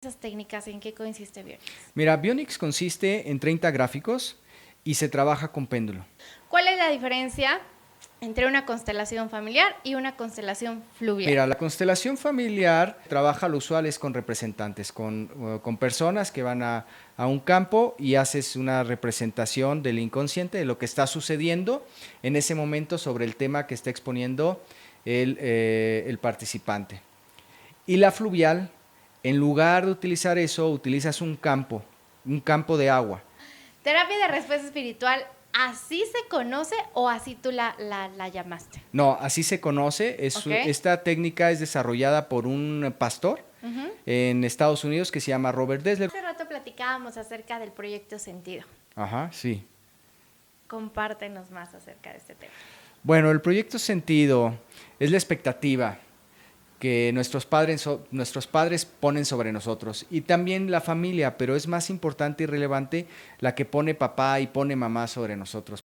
Esas técnicas, ¿en qué consiste Bionics? Mira, Bionics consiste en 30 gráficos y se trabaja con péndulo. ¿Cuál es la diferencia entre una constelación familiar y una constelación fluvial? Mira, la constelación familiar trabaja lo usual es con representantes, con personas que van a un campo y haces una representación del inconsciente, de lo que está sucediendo en ese momento sobre el tema que está exponiendo el participante. Y la fluvial, en lugar de utilizar eso, utilizas un campo de agua. Terapia de respuesta espiritual, ¿así se conoce o así tú la llamaste? No, así se conoce. Okay. Esta técnica es desarrollada por un pastor en Estados Unidos que se llama Robert Dessler. Hace rato platicábamos acerca del proyecto Sentido. Ajá, sí. Compártenos más acerca de este tema. Bueno, el proyecto Sentido es la expectativa que nuestros padres ponen sobre nosotros y también la familia, pero es más importante y relevante la que pone papá y pone mamá sobre nosotros.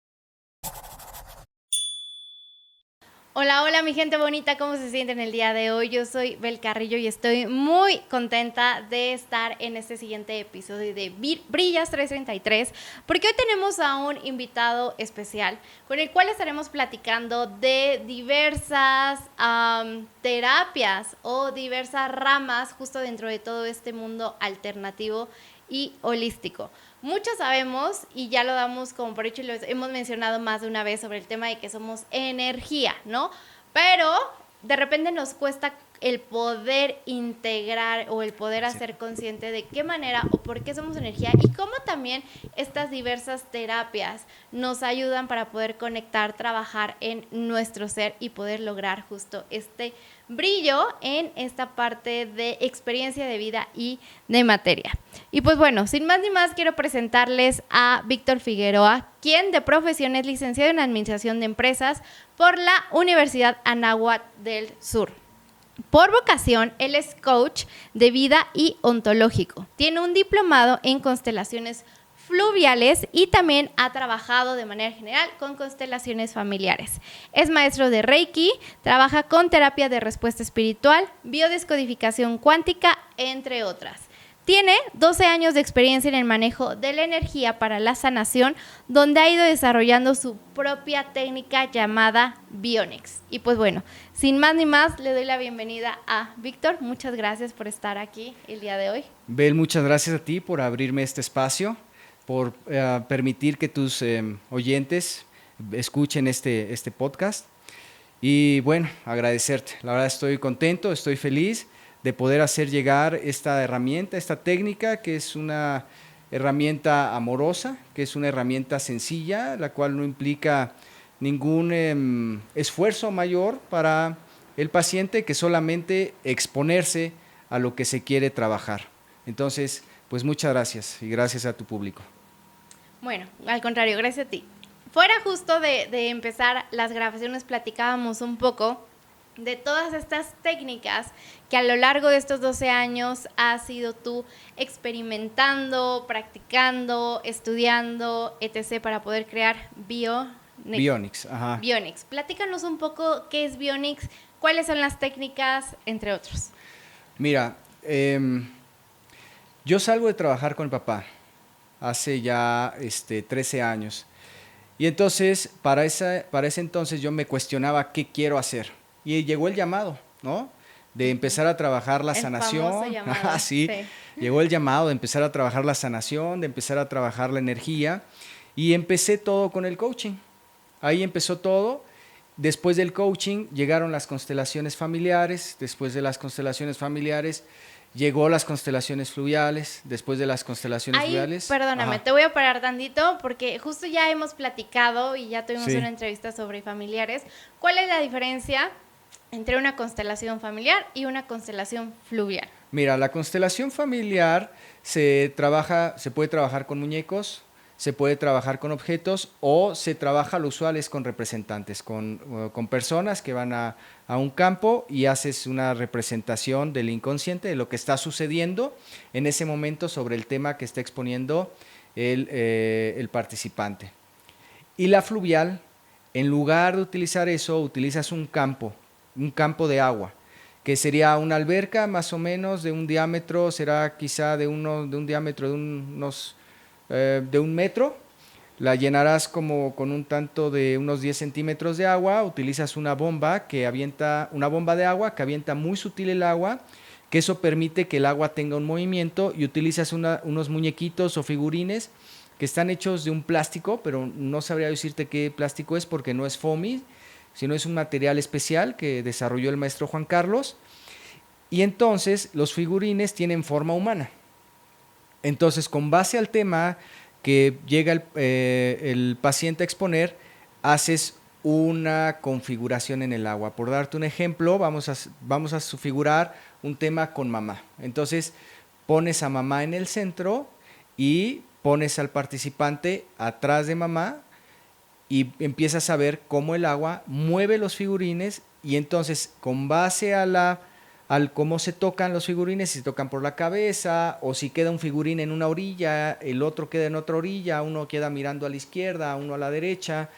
Hola, hola mi gente bonita, ¿cómo se sienten el día de hoy? Yo soy Bel Carrillo y estoy muy contenta de estar en este siguiente episodio de Brillas 333 porque hoy tenemos a un invitado especial con el cual estaremos platicando de diversas terapias o diversas ramas justo dentro de todo este mundo alternativo y holístico. Muchos sabemos y ya lo damos como por hecho y lo hemos mencionado más de una vez sobre el tema de que somos energía, ¿no? Pero de repente nos cuesta el poder integrar o el poder hacer consciente de qué manera o por qué somos energía y cómo también estas diversas terapias nos ayudan para poder conectar, trabajar en nuestro ser y poder lograr justo este brillo en esta parte de experiencia de vida y de materia. Y pues bueno, sin más ni más, quiero presentarles a Víctor Figueroa, quien de profesión es licenciado en Administración de Empresas por la Universidad Anáhuac del Sur. Por vocación, él es coach de vida y ontológico. Tiene un diplomado en constelaciones fluviales y también ha trabajado de manera general con constelaciones familiares. Es maestro de Reiki, trabaja con terapia de respuesta espiritual, biodescodificación cuántica, entre otras. Tiene 12 años de experiencia en el manejo de la energía para la sanación, donde ha ido desarrollando su propia técnica llamada Bionics. Y pues bueno, sin más ni más, le doy la bienvenida a Víctor. Muchas gracias por estar aquí el día de hoy. Bel, muchas gracias a ti por abrirme este espacio, por permitir que tus oyentes escuchen este podcast. Y bueno, agradecerte. La verdad estoy contento, estoy feliz de poder hacer llegar esta herramienta, esta técnica, que es una herramienta amorosa, que es una herramienta sencilla, la cual no implica ningún esfuerzo mayor para el paciente, que solamente exponerse a lo que se quiere trabajar. Entonces, pues muchas gracias y gracias a tu público. Bueno, al contrario, gracias a ti. Fuera justo de empezar las grabaciones, platicábamos un poco de todas estas técnicas que a lo largo de estos 12 años has ido tú experimentando, practicando, estudiando, etc. para poder crear Bionics, ajá. Bionics. Platícanos un poco qué es Bionics, cuáles son las técnicas, entre otros. Mira, yo salgo de trabajar con mi papá hace ya 13 años. Y entonces, para ese entonces yo me cuestionaba qué quiero hacer. Y llegó el llamado, ¿no? De empezar a trabajar la sanación. Sí, llegó el llamado de empezar a trabajar la sanación, de empezar a trabajar la energía. Y empecé todo con el coaching. Ahí empezó todo. Después del coaching llegaron las constelaciones familiares. Después de las constelaciones familiares llegó las constelaciones fluviales. Después de las constelaciones fluviales. Perdóname, te voy a parar tantito porque justo ya hemos platicado y ya tuvimos una entrevista sobre familiares. ¿Cuál es la diferencia entre una constelación familiar y una constelación fluvial? Mira, la constelación familiar se puede trabajar con muñecos, se puede trabajar con objetos o se trabaja, lo usual es con representantes, con personas que van a un campo y haces una representación del inconsciente, de lo que está sucediendo en ese momento sobre el tema que está exponiendo el participante. Y la fluvial, en lugar de utilizar eso, utilizas un campo de agua. que sería una alberca más o menos de un diámetro, será quizá de un diámetro de 1 metro. La llenarás como con un tanto de unos 10 centímetros de agua, utilizas una bomba de agua que avienta muy sutil el agua, que eso permite que el agua tenga un movimiento, y utilizas unos muñequitos o figurines que están hechos de un plástico, pero no sabría decirte qué plástico es porque no es foamy, sino es un material especial que desarrolló el maestro Juan Carlos, y entonces los figurines tienen forma humana. Entonces, con base al tema que llega el paciente a exponer, haces una configuración en el agua. Por darte un ejemplo, vamos a figurar un tema con mamá. Entonces, pones a mamá en el centro y pones al participante atrás de mamá y empiezas a ver cómo el agua mueve los figurines, y entonces, con base al cómo se tocan los figurines, si se tocan por la cabeza o si queda un figurín en una orilla, el otro queda en otra orilla, uno queda mirando a la izquierda, uno a la derecha,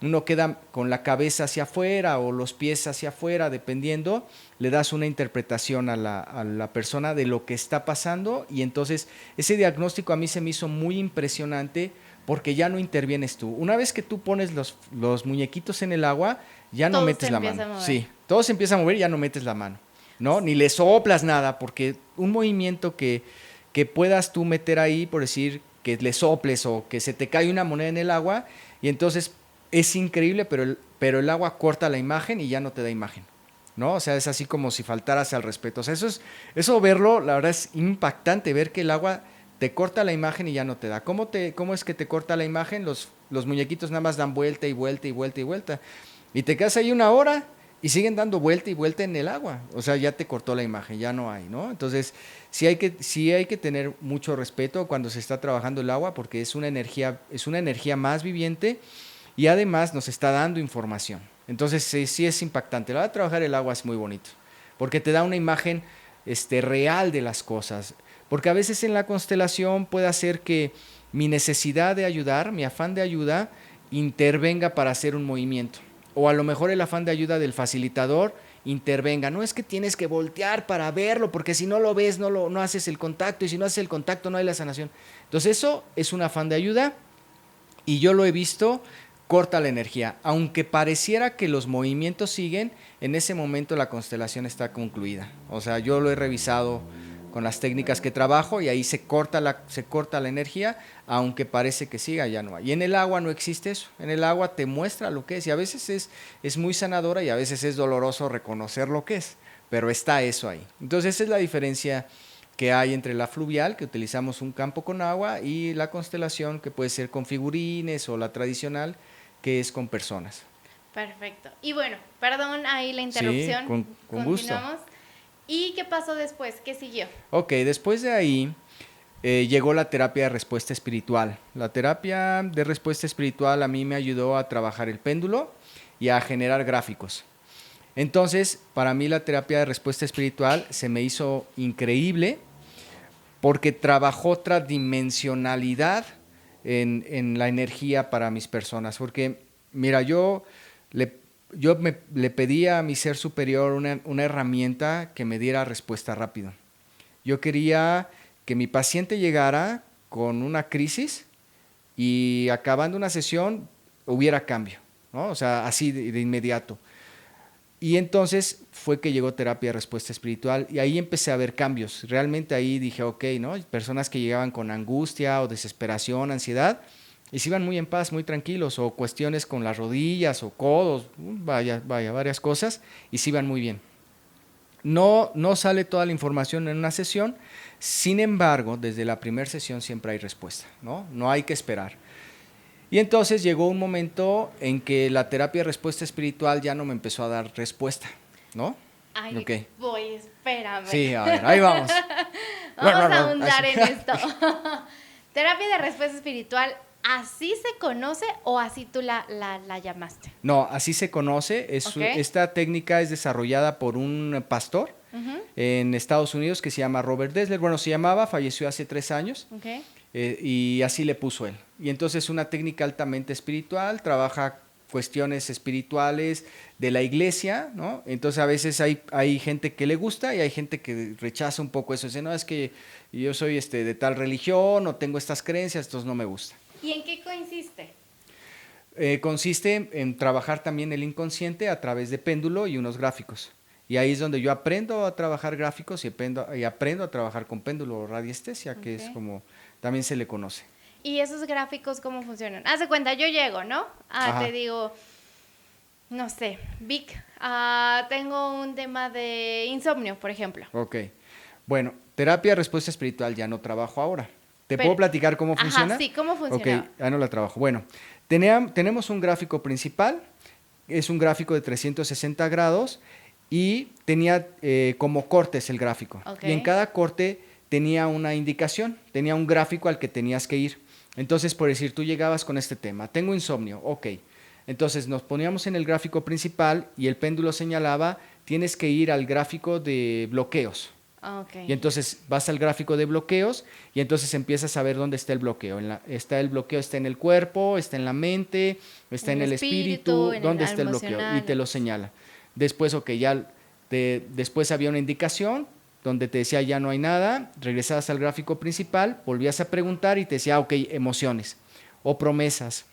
uno queda con la cabeza hacia afuera o los pies hacia afuera, dependiendo, le das una interpretación a la persona de lo que está pasando, y entonces ese diagnóstico a mí se me hizo muy impresionante porque ya no intervienes tú. Una vez que tú pones los muñequitos en el agua, ya no metes la mano. Sí, todo se empieza a mover y ya no metes la mano, ¿no? Ni le soplas nada, porque un movimiento que puedas tú meter ahí, por decir que le soples o que se te cae una moneda en el agua, y entonces es increíble, pero el agua corta la imagen y ya no te da imagen, ¿no? O sea, es así como si faltaras al respeto. O sea, eso verlo, la verdad es impactante, ver que el agua te corta la imagen y ya no te da. ¿Cómo es que te corta la imagen? Los muñequitos nada más dan vuelta y vuelta y vuelta y vuelta. Y te quedas ahí 1 hora y siguen dando vuelta y vuelta en el agua. O sea, ya te cortó la imagen, ya no hay, ¿no? Entonces, sí hay que tener mucho respeto cuando se está trabajando el agua, porque es una energía más viviente, y además nos está dando información. Entonces, sí es impactante. La verdad, trabajar el agua es muy bonito, porque te da una imagen real de las cosas. Porque a veces en la constelación puede hacer que mi necesidad de ayudar, mi afán de ayuda, intervenga para hacer un movimiento. O a lo mejor el afán de ayuda del facilitador intervenga. No es que tienes que voltear para verlo, porque si no lo ves, no haces el contacto, y si no haces el contacto no hay la sanación. Entonces eso es un afán de ayuda, y yo lo he visto, corta la energía. Aunque pareciera que los movimientos siguen, en ese momento la constelación está concluida. O sea, yo lo he revisado con las técnicas que trabajo, y ahí se corta la energía, aunque parece que siga, ya no hay. Y en el agua no existe eso. En el agua te muestra lo que es, y a veces es muy sanadora, y a veces es doloroso reconocer lo que es, pero está eso ahí. Entonces esa es la diferencia que hay entre la fluvial, que utilizamos un campo con agua, y la constelación, que puede ser con figurines, o la tradicional, que es con personas. Perfecto. Y bueno, perdón ahí la interrupción. Sí, con gusto. ¿Y qué pasó después? ¿Qué siguió? Ok, después de ahí llegó la terapia de respuesta espiritual. La terapia de respuesta espiritual a mí me ayudó a trabajar el péndulo y a generar gráficos. Entonces, para mí la terapia de respuesta espiritual se me hizo increíble, porque trabajó otra dimensionalidad en la energía para mis personas. Porque, mira, yo le pedí a mi ser superior una herramienta que me diera respuesta rápido. Yo quería que mi paciente llegara con una crisis y acabando una sesión hubiera cambio, ¿no? O sea, así de inmediato. Y entonces fue que llegó terapia de respuesta espiritual, y ahí empecé a ver cambios. Realmente ahí dije, ok, ¿no? Personas que llegaban con angustia o desesperación, ansiedad, y se iban muy en paz, muy tranquilos, o cuestiones con las rodillas o codos, varias cosas, y se iban muy bien. No sale toda la información en una sesión, sin embargo, desde la primera sesión siempre hay respuesta, ¿no? No hay que esperar. Y entonces llegó un momento en que la terapia de respuesta espiritual ya no me empezó a dar respuesta, ¿no? Ay, okay. Voy, espérame. Sí, a ver, ahí vamos. Vamos a ahondar en esto. Terapia de respuesta espiritual, ¿así se conoce o así tú la llamaste? No, así se conoce. Esta técnica es desarrollada por un pastor en Estados Unidos que se llama Robert Dessler. Bueno, se llamaba, falleció hace 3 años. Y así le puso él. Y entonces es una técnica altamente espiritual, trabaja cuestiones espirituales de la iglesia, ¿no? Entonces a veces hay gente que le gusta y hay gente que rechaza un poco eso, dice, no, es que yo soy de tal religión o tengo estas creencias, entonces no me gusta. ¿Y en qué consiste? Consiste en trabajar también el inconsciente a través de péndulo y unos gráficos. Y ahí es donde yo aprendo a trabajar gráficos y aprendo a trabajar con péndulo o radiestesia, que es como también se le conoce. ¿Y esos gráficos cómo funcionan? Haz de cuenta, yo llego, ¿no? Te digo, no sé, Vic, tengo un tema de insomnio, por ejemplo. Ok. Bueno, terapia respuesta espiritual ya no trabajo ahora. ¿Te puedo platicar cómo funciona? Sí, ¿cómo funciona? Ok, ya no la trabajo. Bueno, tenemos un gráfico principal, es un gráfico de 360 grados y tenía como cortes el gráfico. Okay. Y en cada corte tenía una indicación, tenía un gráfico al que tenías que ir. Entonces, por decir, tú llegabas con este tema, tengo insomnio, ok. Entonces nos poníamos en el gráfico principal y el péndulo señalaba, tienes que ir al gráfico de bloqueos. Okay. Y entonces vas al gráfico de bloqueos y entonces empiezas a ver dónde está el bloqueo. El bloqueo está en el cuerpo, está en la mente, está en el espíritu, dónde está el bloqueo y te lo señala. Después, ok, después había una indicación donde te decía ya no hay nada, regresabas al gráfico principal, volvías a preguntar y te decía, ok, emociones o promesas.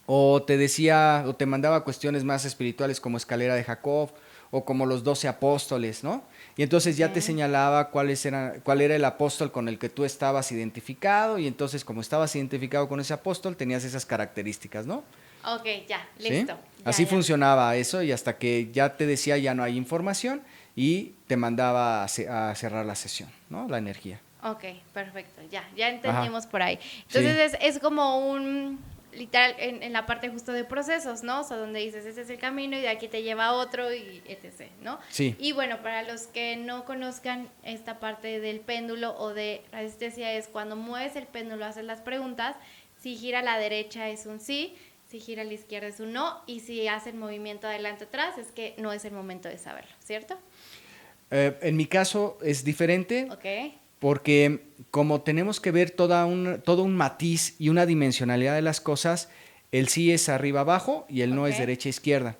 O te decía, o te mandaba cuestiones más espirituales como escalera de Jacob o como los 12 apóstoles, ¿no? Y entonces ya te señalaba cuál era el apóstol con el que tú estabas identificado y entonces como estabas identificado con ese apóstol tenías esas características, ¿no? Ok, ya, listo. ¿Sí? Así funcionaba eso y hasta que ya te decía ya no hay información y te mandaba a cerrar la sesión, ¿no? La energía. Ok, perfecto, ya entendimos. Ajá. Por ahí. Entonces sí. es como un, literal, en la parte justo de procesos, ¿no? O sea, donde dices, ese es el camino y de aquí te lleva a otro y etc., ¿no? Sí. Y bueno, para los que no conozcan esta parte del péndulo o de radiestesia es cuando mueves el péndulo, haces las preguntas, si gira a la derecha es un sí, si gira a la izquierda es un no, y si hace el movimiento adelante-atrás es que no es el momento de saberlo, ¿cierto? En mi caso es diferente. Ok. Porque como tenemos que ver todo un matiz y una dimensionalidad de las cosas, el sí es arriba-abajo y el no es derecha-izquierda.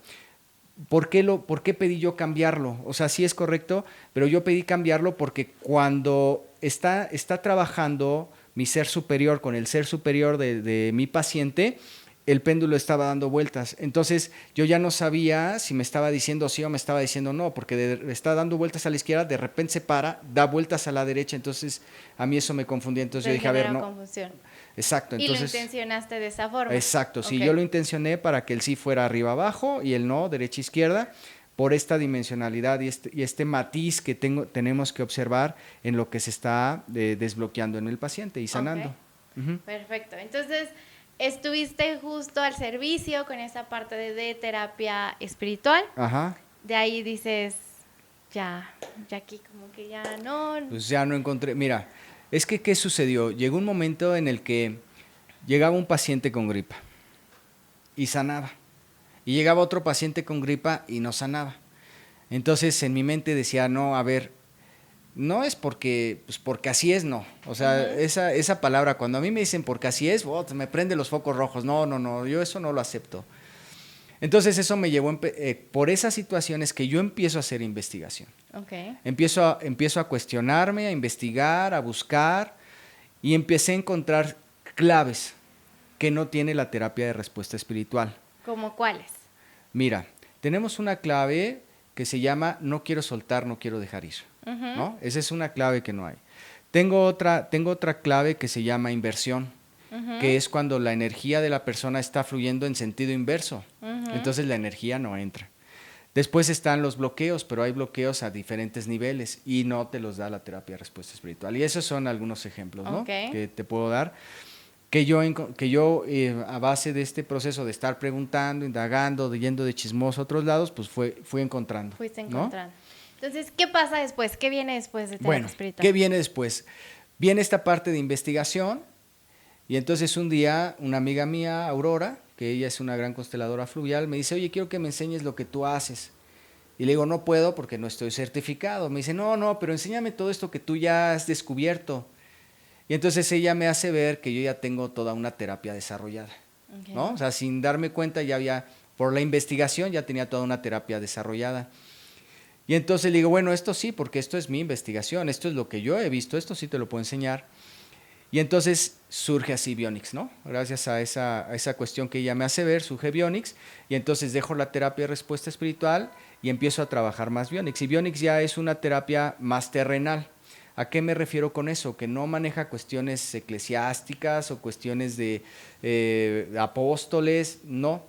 ¿Por qué pedí yo cambiarlo? O sea, sí es correcto, pero yo pedí cambiarlo porque cuando está trabajando mi ser superior con el ser superior de mi paciente, el péndulo estaba dando vueltas. Entonces yo ya no sabía si me estaba diciendo sí o me estaba diciendo no, porque está dando vueltas a la izquierda, de repente se para, da vueltas a la derecha, entonces a mí eso me confundía. Entonces yo dije, a ver, no. Confusión. Exacto. Entonces, y lo intencionaste de esa forma. Exacto, sí, yo lo intencioné para que el sí fuera arriba-abajo y el no derecha-izquierda, por esta dimensionalidad y este matiz que tenemos que observar en lo que se está desbloqueando en el paciente y sanando. Perfecto, entonces estuviste justo al servicio con esa parte de terapia espiritual. Ajá. De ahí dices, ya aquí como que ya no. Pues ya no encontré, mira, es que ¿qué sucedió? Llegó un momento en el que llegaba un paciente con gripa y sanaba. Y llegaba otro paciente con gripa y no sanaba. Entonces en mi mente decía, no, a ver, no es porque así es, no. O sea, esa palabra, cuando a mí me dicen porque así es, me prende los focos rojos. No, yo eso no lo acepto. Entonces eso me llevó, por esas situaciones que yo empiezo a hacer investigación. Okay. Empiezo a cuestionarme, a investigar, a buscar y empecé a encontrar claves que no tiene la terapia de respuesta espiritual. ¿Cómo cuáles? Mira, tenemos una clave que se llama no quiero soltar, no quiero dejar ir. ¿No? Esa es una clave que no hay. Tengo otra clave que se llama inversión, que es cuando la energía de la persona está fluyendo en sentido inverso. Entonces la energía no entra. Después están los bloqueos, pero hay bloqueos a diferentes niveles y no te los da la terapia de respuesta espiritual. Y esos son algunos ejemplos, ¿no? Que te puedo dar. Que yo a base de este proceso de estar preguntando, indagando, yendo de chismoso a otros lados, pues fui encontrando. Fuiste encontrando. ¿No? Entonces, ¿qué pasa después? ¿Qué viene después de terapia espiritual? ¿Qué viene después? Viene esta parte de investigación y entonces un día una amiga mía, Aurora, que ella es una gran consteladora fluvial, me dice, oye, quiero que me enseñes lo que tú haces. Y le digo, no puedo porque no estoy certificado. Me dice, no, pero enséñame todo esto que tú ya has descubierto. Y entonces ella me hace ver que yo ya tengo toda una terapia desarrollada. Okay. ¿no? O sea, sin darme cuenta ya había, por la investigación ya tenía toda una terapia desarrollada. Y entonces le digo, bueno, esto sí, porque esto es mi investigación, esto es lo que yo he visto, esto sí te lo puedo enseñar. Y entonces surge así Bionics, ¿no? Gracias a esa cuestión que ella me hace ver, surge Bionics, y entonces dejo la terapia de respuesta espiritual y empiezo a trabajar más Bionics. Y Bionics ya es una terapia más terrenal. ¿A qué me refiero con eso? Que no maneja cuestiones eclesiásticas o cuestiones de apóstoles, no.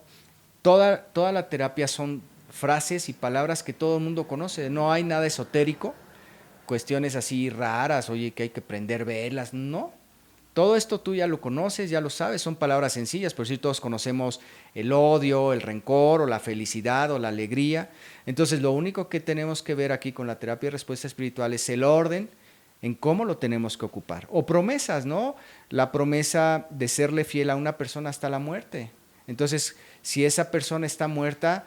Toda la terapia son frases y palabras que todo el mundo conoce, no hay nada esotérico, cuestiones así raras, oye, que hay que prender velas, no. Todo esto tú ya lo conoces, ya lo sabes, son palabras sencillas, por si todos conocemos el odio, el rencor o la felicidad o la alegría. Entonces lo único que tenemos que ver aquí con la terapia de respuesta espiritual es el orden en cómo lo tenemos que ocupar. O promesas, ¿no? La promesa de serle fiel a una persona hasta la muerte. Entonces, si esa persona está muerta,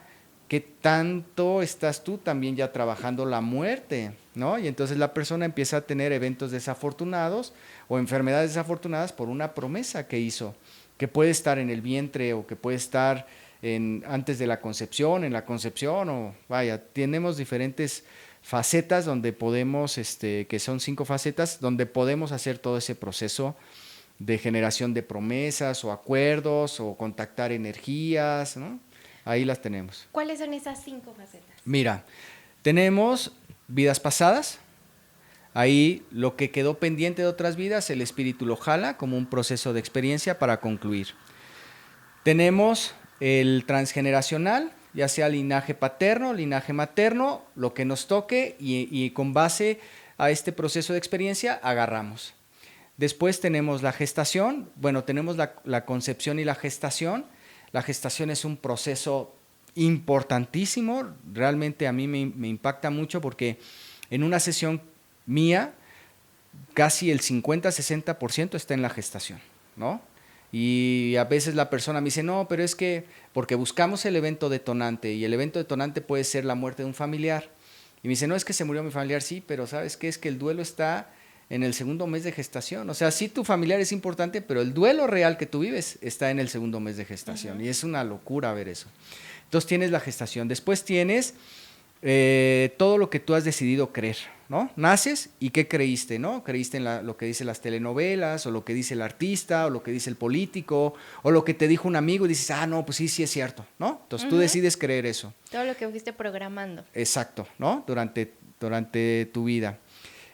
¿qué tanto estás tú también ya trabajando la muerte? ¿No? Y entonces la persona empieza a tener eventos desafortunados o enfermedades desafortunadas por una promesa que hizo, que puede estar en el vientre o que puede estar antes de la concepción, en la concepción, o vaya, tenemos diferentes facetas donde podemos, que son 5 facetas, donde podemos hacer todo ese proceso de generación de promesas o acuerdos o contactar energías, ¿no? Ahí las tenemos. ¿Cuáles son esas 5 facetas? Mira, tenemos vidas pasadas. Ahí lo que quedó pendiente de otras vidas, el espíritu lo jala como un proceso de experiencia para concluir. Tenemos el transgeneracional, ya sea linaje paterno, linaje materno, lo que nos toque y con base a este proceso de experiencia agarramos. Después tenemos la gestación, bueno, tenemos la concepción y la gestación. La gestación es un proceso importantísimo, realmente a mí me impacta mucho porque en una sesión mía casi el 50-60% está en la gestación, ¿no? Y a veces la persona me dice, no, pero es que porque buscamos el evento detonante y el evento detonante puede ser la muerte de un familiar. Y me dice, no, es que se murió mi familiar, sí, pero ¿sabes qué? Es que el duelo está en el segundo mes de gestación. O sea, sí tu familiar es importante, pero el duelo real que tú vives está en el segundo mes de gestación. Uh-huh. Y es una locura ver eso. Entonces tienes la gestación. Después tienes todo lo que tú has decidido creer, ¿no? Naces y ¿qué creíste, no? Creíste en lo que dicen las telenovelas, o lo que dice el artista, o lo que dice el político, o lo que te dijo un amigo y dices, ah, no, pues sí, sí es cierto, ¿no? Entonces tú decides creer eso. Todo lo que fuiste programando. Exacto, ¿no? Durante tu vida.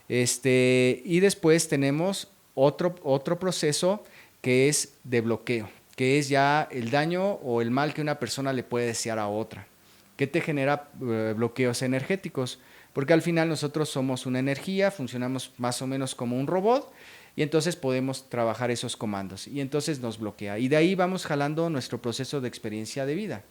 Y después tenemos otro proceso que es de bloqueo, que es ya el daño o el mal que una persona le puede desear a otra. ¿Qué te genera bloqueos energéticos? Porque al final nosotros somos una energía, funcionamos más o menos como un robot y entonces podemos trabajar esos comandos y entonces nos bloquea. Y de ahí vamos jalando nuestro proceso de experiencia de vida.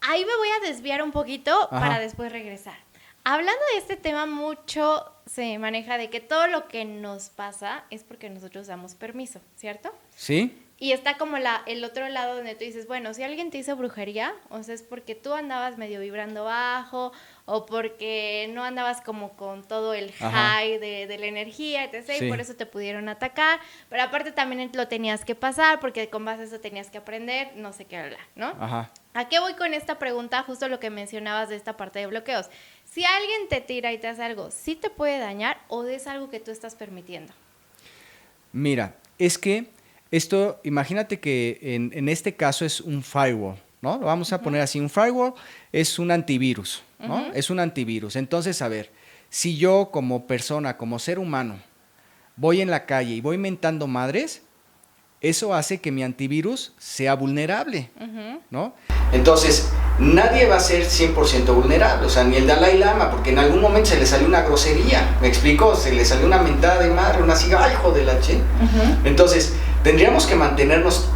Ahí me voy a desviar un poquito para después regresar. Hablando de este tema, mucho se maneja de que todo lo que nos pasa es porque nosotros damos permiso, ¿cierto? Sí. Y está como el otro lado donde tú dices, bueno, si alguien te hizo brujería, o sea, es porque tú andabas medio vibrando bajo, o porque no andabas como con todo el high de la energía, etc., sí. Y por eso te pudieron atacar, pero aparte también lo tenías que pasar, porque con base a eso tenías que aprender, no sé qué hablar, ¿no? Ajá. ¿A qué voy con esta pregunta? Justo lo que mencionabas de esta parte de bloqueos. Si alguien te tira y te hace algo, ¿sí te puede dañar o es algo que tú estás permitiendo? Mira, es que esto, imagínate que en este caso es un firewall, ¿no? Lo vamos a poner así, un firewall es un antivirus, ¿no? Es un antivirus. Entonces, a ver, si yo como persona, como ser humano, voy en la calle y voy mentando madres, eso hace que mi antivirus sea vulnerable, ¿no? Entonces, nadie va a ser 100% vulnerable, o sea, ni el Dalai Lama, porque en algún momento se le salió una grosería, ¿me explico? Se le salió una mentada de madre, una siga, ¡ay, hijo de la che! Entonces, tendríamos que mantenernos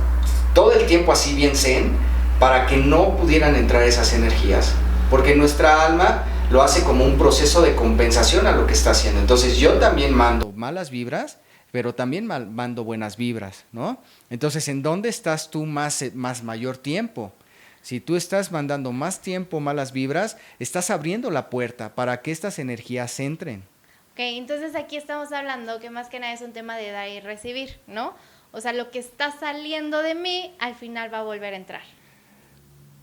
todo el tiempo así bien zen para que no pudieran entrar esas energías, porque nuestra alma lo hace como un proceso de compensación a lo que está haciendo. Entonces, yo también mando malas vibras, pero también mando buenas vibras, ¿no? Entonces, ¿en dónde estás tú más mayor tiempo? Si tú estás mandando más tiempo malas vibras, estás abriendo la puerta para que estas energías entren. Ok, entonces aquí estamos hablando que más que nada es un tema de dar y recibir, ¿no? O sea, lo que está saliendo de mí al final va a volver a entrar.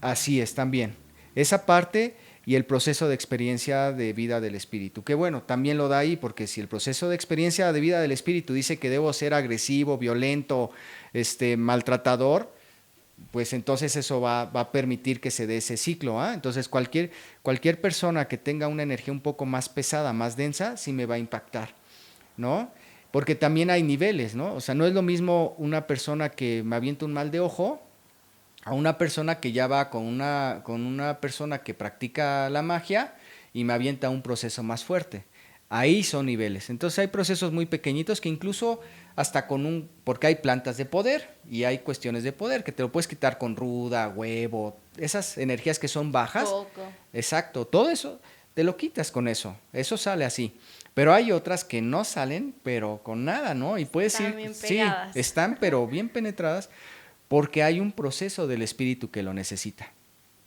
Así es, también. Esa parte y el proceso de experiencia de vida del espíritu, que bueno, también lo da ahí, porque si el proceso de experiencia de vida del espíritu dice que debo ser agresivo, violento, maltratador, pues entonces eso va a permitir que se dé ese ciclo. Entonces cualquier persona que tenga una energía un poco más pesada, más densa, sí me va a impactar, ¿no? Porque también hay niveles, ¿no? O sea, no es lo mismo una persona que me avienta un mal de ojo a una persona que ya va con una persona que practica la magia y me avienta un proceso más fuerte. Ahí son niveles. Entonces hay procesos muy pequeñitos que incluso hasta porque hay plantas de poder y hay cuestiones de poder que te lo puedes quitar con ruda, huevo, esas energías que son bajas. Poco. Exacto, todo eso te lo quitas con eso sale así. Pero hay otras que no salen, pero con nada, ¿no? Y puedes Están ir, bien sí, pegadas. están pero bien penetradas porque hay un proceso del espíritu que lo necesita,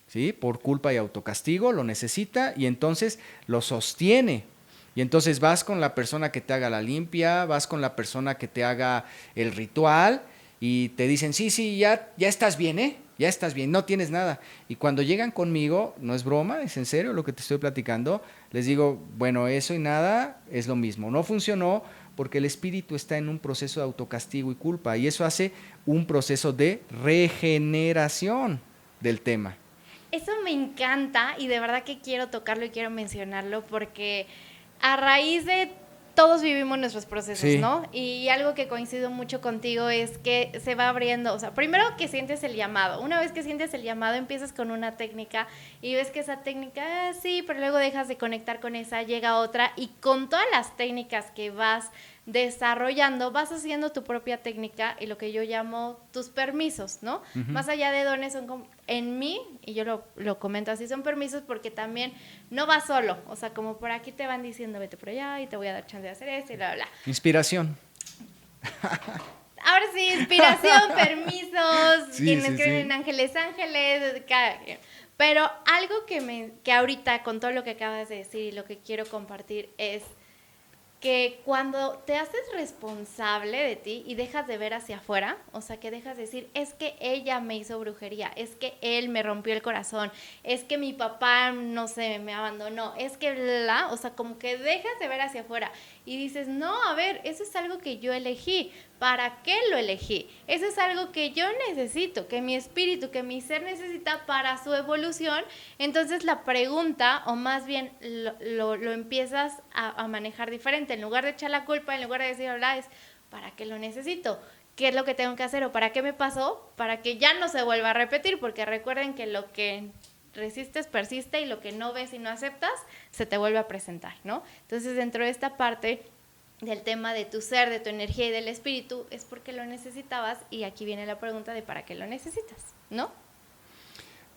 ¿sí? Por culpa y autocastigo lo necesita y entonces lo sostiene. Y entonces vas con la persona que te haga la limpia, vas con la persona que te haga el ritual y te dicen, sí, ya estás bien, ¿eh? Ya estás bien, no tienes nada. Y cuando llegan conmigo, no es broma, es en serio lo que te estoy platicando, les digo, bueno, eso y nada es lo mismo. No funcionó porque el espíritu está en un proceso de autocastigo y culpa y eso hace un proceso de regeneración del tema. Eso me encanta y de verdad que quiero tocarlo y quiero mencionarlo porque a raíz de todos vivimos nuestros procesos, Sí. ¿no? Y algo que coincido mucho contigo es que se va abriendo, o sea, primero que sientes el llamado. Una vez que sientes el llamado, empiezas con una técnica y ves que esa técnica, sí, pero luego dejas de conectar con esa, llega otra y con todas las técnicas que vas desarrollando, vas haciendo tu propia técnica y lo que yo llamo tus permisos, ¿no? Más allá de dones, son como, en mí, y yo lo comento así, son permisos porque también no vas solo, o sea, como por aquí te van diciendo, vete por allá y te voy a dar chance de hacer esto y bla, bla, bla. Inspiración. Ahora sí, inspiración, permisos, Sí, quienes sí, creen en sí. ángeles, cada quien. Pero algo que ahorita con todo lo que acabas de decir y lo que quiero compartir es que cuando te haces responsable de ti y dejas de ver hacia afuera, o sea, que dejas de decir, es que ella me hizo brujería, es que él me rompió el corazón, es que mi papá, no sé, me abandonó, es que, o sea, como que dejas de ver hacia afuera y dices, no, a ver, eso es algo que yo elegí, ¿para qué lo elegí? Eso es algo que yo necesito, que mi espíritu, que mi ser necesita para su evolución. Entonces la pregunta, o más bien lo empiezas a manejar diferente. En lugar de echar la culpa, en lugar de decir, hola, es ¿para qué lo necesito? ¿Qué es lo que tengo que hacer o para qué me pasó? Para que ya no se vuelva a repetir, porque recuerden que lo que resistes persiste y lo que no ves y no aceptas se te vuelve a presentar, ¿no? Entonces dentro de esta parte del tema de tu ser, de tu energía y del espíritu, es porque lo necesitabas y aquí viene la pregunta de ¿para qué lo necesitas? ¿No?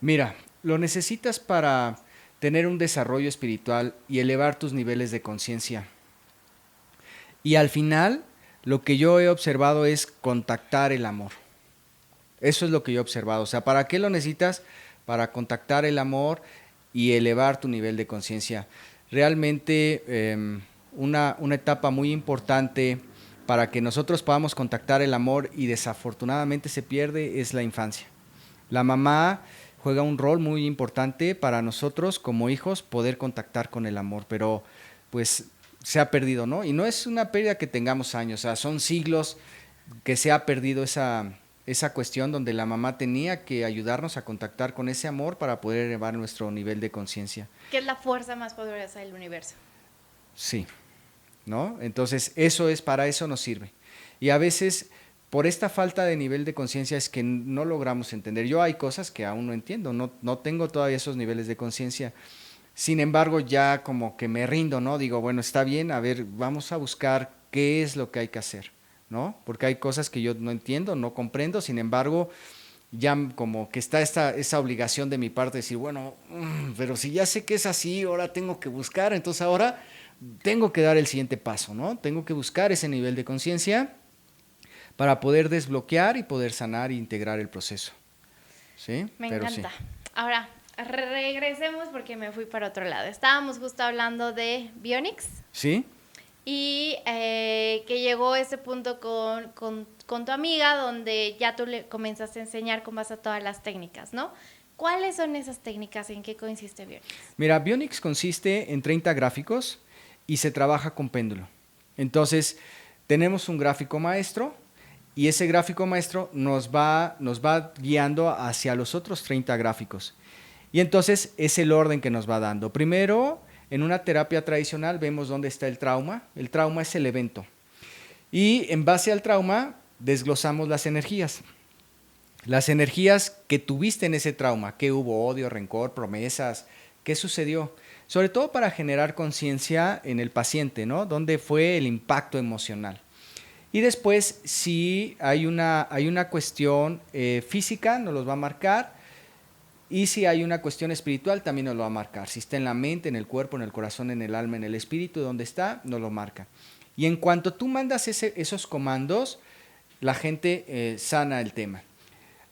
Mira, lo necesitas para tener un desarrollo espiritual y elevar tus niveles de conciencia. Y al final, lo que yo he observado es contactar el amor. Eso es lo que yo he observado. O sea, ¿para qué lo necesitas? Para contactar el amor y elevar tu nivel de conciencia. Realmente una etapa muy importante para que nosotros podamos contactar el amor y desafortunadamente se pierde es la infancia. La mamá juega un rol muy importante para nosotros como hijos poder contactar con el amor, pero pues se ha perdido, ¿no? Y no es una pérdida que tengamos años, o sea, son siglos que se ha perdido esa cuestión donde la mamá tenía que ayudarnos a contactar con ese amor para poder elevar nuestro nivel de conciencia. ¿Qué es la fuerza más poderosa del universo? Sí, ¿no? Entonces, para eso nos sirve. Y a veces, por esta falta de nivel de conciencia es que no logramos entender. Yo hay cosas que aún no entiendo, no tengo todavía esos niveles de conciencia. Sin embargo, ya como que me rindo, ¿no? Digo, bueno, está bien, a ver, vamos a buscar qué es lo que hay que hacer, ¿no? Porque hay cosas que yo no entiendo, no comprendo, sin embargo, ya como que está esa obligación de mi parte de decir, bueno, pero si ya sé que es así, ahora tengo que buscar, entonces ahora tengo que dar el siguiente paso, ¿no? Tengo que buscar ese nivel de conciencia para poder desbloquear y poder sanar e integrar el proceso. ¿Sí? Me Pero encanta. sí. Ahora, regresemos porque me fui para otro lado. Estábamos justo hablando de Bionics. ¿Sí? y que llegó ese punto con tu amiga donde ya tú le comenzaste a enseñar con base a todas las técnicas, ¿no? ¿Cuáles son esas técnicas? ¿En qué consiste Bionics? Mira, Bionics consiste en 30 gráficos y se trabaja con péndulo. Entonces, tenemos un gráfico maestro y ese gráfico maestro nos va guiando hacia los otros 30 gráficos. Y entonces es el orden que nos va dando. Primero, en una terapia tradicional vemos dónde está el trauma. El trauma es el evento. Y en base al trauma desglosamos las energías. Las energías que tuviste en ese trauma, que hubo odio, rencor, promesas, qué sucedió. Sobre todo para generar conciencia en el paciente, ¿no? ¿Dónde fue el impacto emocional? Y después, si hay una cuestión física, nos los va a marcar. Y si hay una cuestión espiritual, también nos lo va a marcar. Si está en la mente, en el cuerpo, en el corazón, en el alma, en el espíritu, donde está, nos lo marca. Y en cuanto tú mandas esos comandos, la gente sana el tema.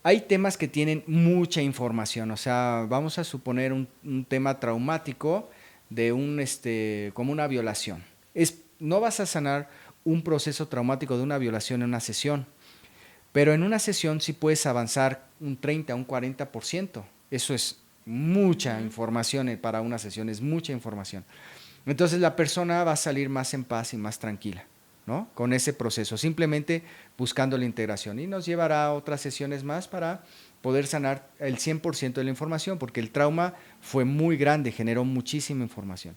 Hay temas que tienen mucha información, o sea, vamos a suponer un tema traumático de como una violación. No vas a sanar un proceso traumático de una violación en una sesión, pero en una sesión sí puedes avanzar un 30, un 40%. Eso es mucha información para una sesión, es mucha información. Entonces la persona va a salir más en paz y más tranquila, ¿no? Con ese proceso, simplemente buscando la integración. Y nos llevará a otras sesiones más para poder sanar el 100% de la información, porque el trauma fue muy grande, generó muchísima información.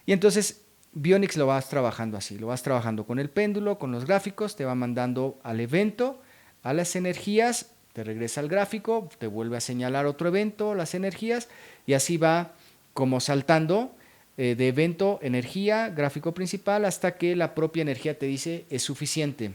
Y entonces Bionics lo vas trabajando así, lo vas trabajando con el péndulo, con los gráficos, te va mandando al evento, a las energías, te regresa al gráfico, te vuelve a señalar otro evento, las energías, y así va como saltando de evento, energía, gráfico principal, hasta que la propia energía te dice es suficiente.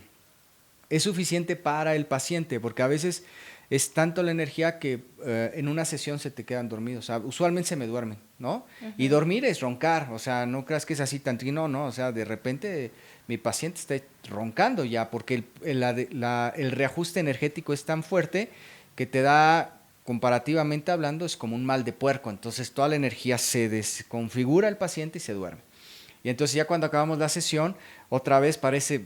Es suficiente para el paciente, porque a veces es tanto la energía que en una sesión se te quedan dormidos. O sea, usualmente se me duermen, ¿no? Y dormir es roncar, o sea, no creas que es así tan trino, no, o sea, de repente mi paciente está roncando ya, porque el reajuste energético es tan fuerte que te da, comparativamente hablando, es como un mal de puerco. Entonces toda la energía se desconfigura el paciente y se duerme. Y entonces ya cuando acabamos la sesión, otra vez parece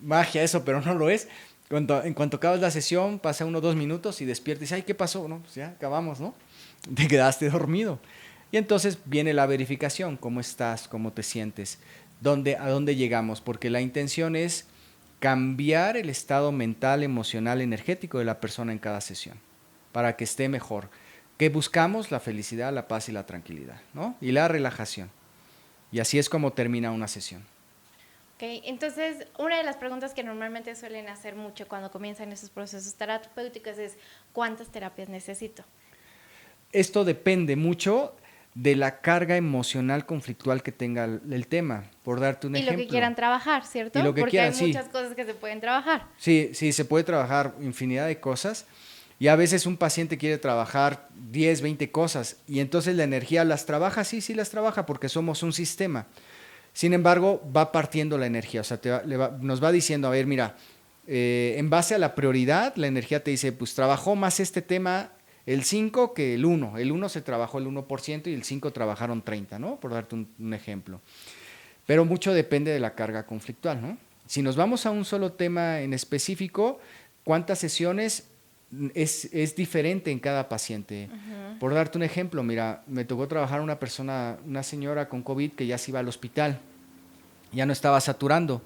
magia eso, pero no lo es. En cuanto acabas la sesión, pasa 1 o 2 minutos y despiertas y dices, ay, ¿qué pasó? No, pues ya acabamos, ¿no? Te quedaste dormido. Y entonces viene la verificación, cómo estás, cómo te sientes, a dónde llegamos, porque la intención es cambiar el estado mental, emocional, energético de la persona en cada sesión, para que esté mejor. Que buscamos la felicidad, la paz y la tranquilidad, ¿no? Y la relajación. Y así es como termina una sesión. Okay, entonces, una de las preguntas que normalmente suelen hacer mucho cuando comienzan esos procesos terapéuticos es ¿cuántas terapias necesito? Esto depende mucho de la carga emocional conflictual que tenga el tema, por darte un ejemplo. Y lo que quieran trabajar, ¿cierto? Y lo que porque quieran, hay sí. muchas cosas que se pueden trabajar. Sí, sí, se puede trabajar infinidad de cosas y a veces un paciente quiere trabajar 10, 20 cosas y entonces la energía las trabaja, sí, sí las trabaja porque somos un sistema. Sin embargo, va partiendo la energía, o sea, nos va diciendo, a ver, mira, en base a la prioridad, la energía te dice, pues trabajó más este tema el 5 que el 1. El 1 se trabajó el 1% y el 5 trabajaron 30, ¿no? Por darte un ejemplo. Pero mucho depende de la carga conflictual, ¿no? Si nos vamos a un solo tema en específico, ¿cuántas sesiones? Es diferente en cada paciente. Por darte un ejemplo, mira, me tocó trabajar una señora con COVID que ya se iba al hospital, ya no estaba saturando.